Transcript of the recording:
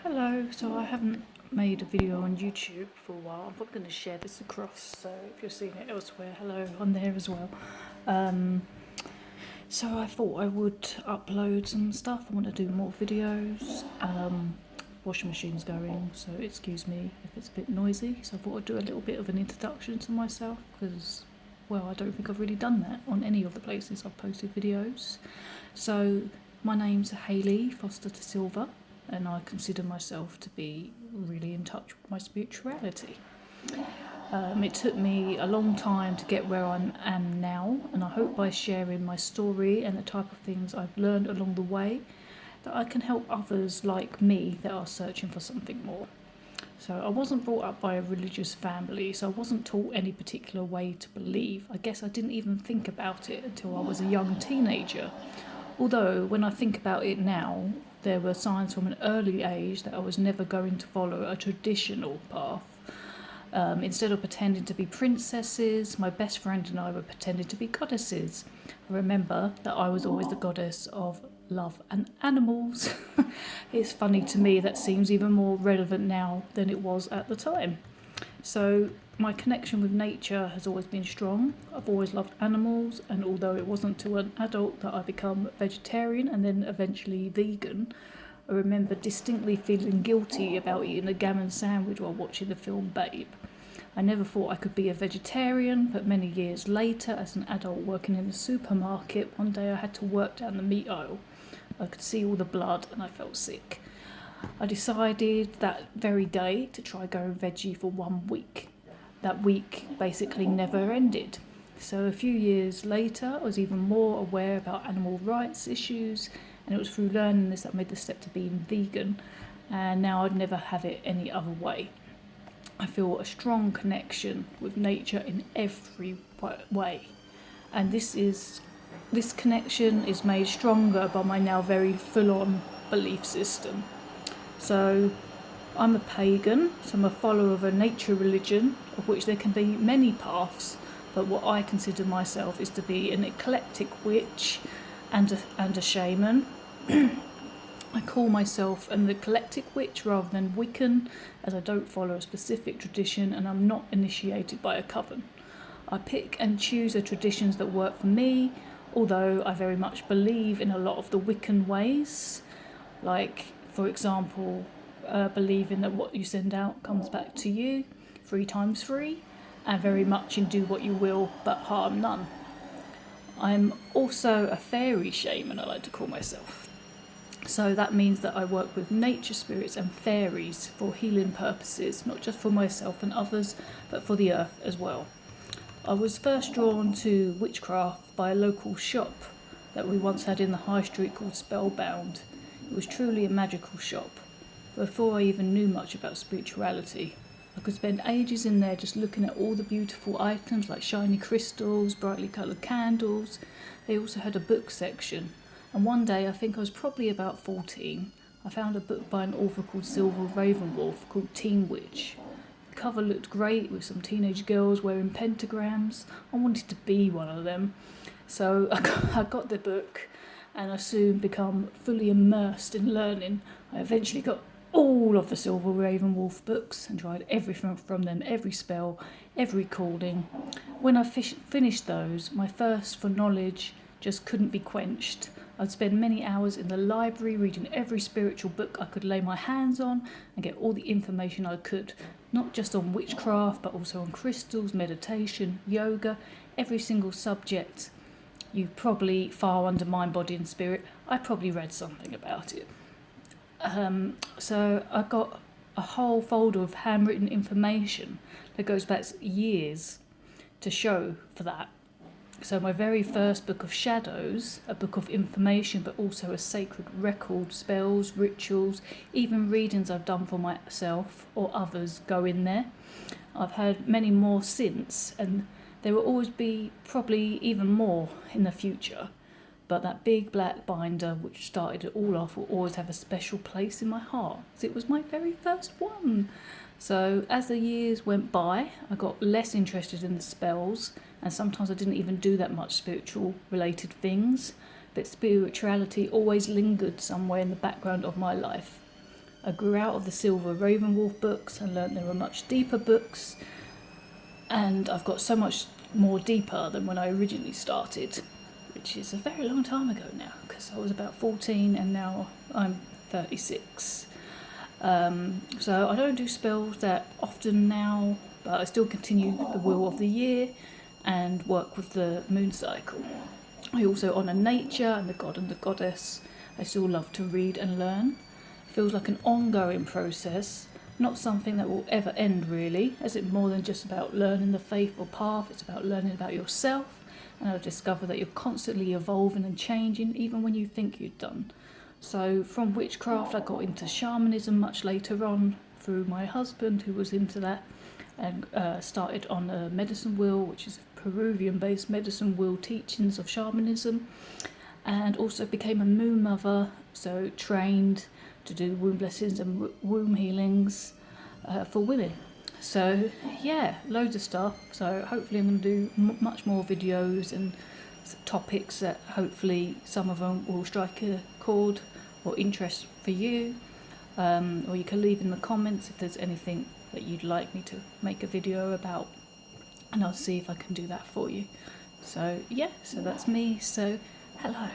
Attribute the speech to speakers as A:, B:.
A: Hello, so I haven't made a video on YouTube for a while. I'm probably going to share this across, so if you're seeing it elsewhere, hello on there as well. Um, so I thought I would upload some stuff. I want to do more videos. Washing machine's going, so excuse me if it's a bit noisy. So I thought I'd do a little bit of an introduction to myself because, well, I don't think I've really done that on any of the places I've posted videos. So my name's Hayley Foster de Silva, and I consider myself to be really in touch with my spirituality. It took me a long time to get where I am now, and I hope by sharing my story and the type of things I've learned along the way that I can help others like me that are searching for something more. So I wasn't brought up by a religious family, so I wasn't taught any particular way to believe. I guess I didn't even think about it until I was a young teenager. Although, when I think about it now, there were signs from an early age that I was never going to follow a traditional path. Instead of pretending to be princesses, my best friend and I were pretending to be goddesses. I remember that I was always the goddess of love and animals. It's funny to me that seems even more relevant now than it was at the time. So my connection with nature has always been strong. I've always loved animals, and although it wasn't till an adult that I became vegetarian and then eventually vegan, I remember distinctly feeling guilty about eating a gammon sandwich while watching the film Babe. I never thought I could be a vegetarian, but many years later, as an adult working in a supermarket, one day I had to work down the meat aisle. I could see all the blood and I felt sick. I decided that very day to try going veggie for 1 week. That week basically never ended. So a few years later, I was even more aware about animal rights issues, and it was through learning this that I made the step to being vegan, and now I'd never have it any other way. I feel a strong connection with nature in every way, and this connection is made stronger by my now very full-on belief system. So I'm a pagan, so I'm a follower of a nature religion, of which there can be many paths, but what I consider myself is to be an eclectic witch and a shaman. I call myself an eclectic witch rather than Wiccan, as I don't follow a specific tradition and I'm not initiated by a coven. I pick and choose the traditions that work for me, although I very much believe in a lot of the Wiccan ways, like, for example, believing that what you send out comes back to you 3 times 3, and very much in do what you will but harm none. I'm also a fairy shaman, I like to call myself. So that means that I work with nature spirits and fairies for healing purposes, not just for myself and others, but for the earth as well. I was first drawn to witchcraft by a local shop that we once had in the high street called Spellbound. It was truly a magical shop. Before I even knew much about spirituality, I could spend ages in there just looking at all the beautiful items like shiny crystals, brightly coloured candles. They also had a book section. And one day, I think I was probably about 14, I found a book by an author called Silver Ravenwolf called Teen Witch. The cover looked great with some teenage girls wearing pentagrams. I wanted to be one of them. So I got the book, and I soon become fully immersed in learning. I eventually got all of the Silver Ravenwolf books and tried everything from them, every spell, every calling. When I finished those, my thirst for knowledge just couldn't be quenched. I'd spend many hours in the library reading every spiritual book I could lay my hands on and get all the information I could, not just on witchcraft, but also on crystals, meditation, yoga, every single subject you probably file under mind, body and spirit. I probably read something about it. So I got a whole folder of handwritten information that goes back years to show for that. So my very first book of shadows, a book of information, but also a sacred record, spells, rituals, even readings I've done for myself or others go in there. I've had many more since, and there will always be probably even more in the future. But that big black binder which started it all off will always have a special place in my heart, as it was my very first one. So as the years went by, I got less interested in the spells, and sometimes I didn't even do that much spiritual related things, but spirituality always lingered somewhere in the background of my life. I grew out of the Silver Ravenwolf books and learnt there were much deeper books, and I've got so much more deeper than when I originally started, which is a very long time ago now, because I was about 14 and now I'm 36. So I don't do spells that often now, but I still continue the Wheel of the Year and work with the moon cycle. I also honour nature and the god and the goddess. I still love to read and learn. It feels like an ongoing process, not something that will ever end really, as it's more than just about learning the faith or path. It's about learning about yourself, and I've discovered that you're constantly evolving and changing even when you think you're done. So from witchcraft I got into shamanism much later on through my husband, who was into that, and started on a medicine wheel, which is Peruvian based medicine wheel teachings of shamanism, and also became a moon mother, so trained to do womb blessings and womb healings for women. So yeah, loads of stuff. So hopefully I'm going to do much more videos and topics that hopefully some of them will strike a chord or interest for you, or you can leave in the comments if there's anything that you'd like me to make a video about, and I'll see if I can do that for you. So yeah, so that's me. So hello.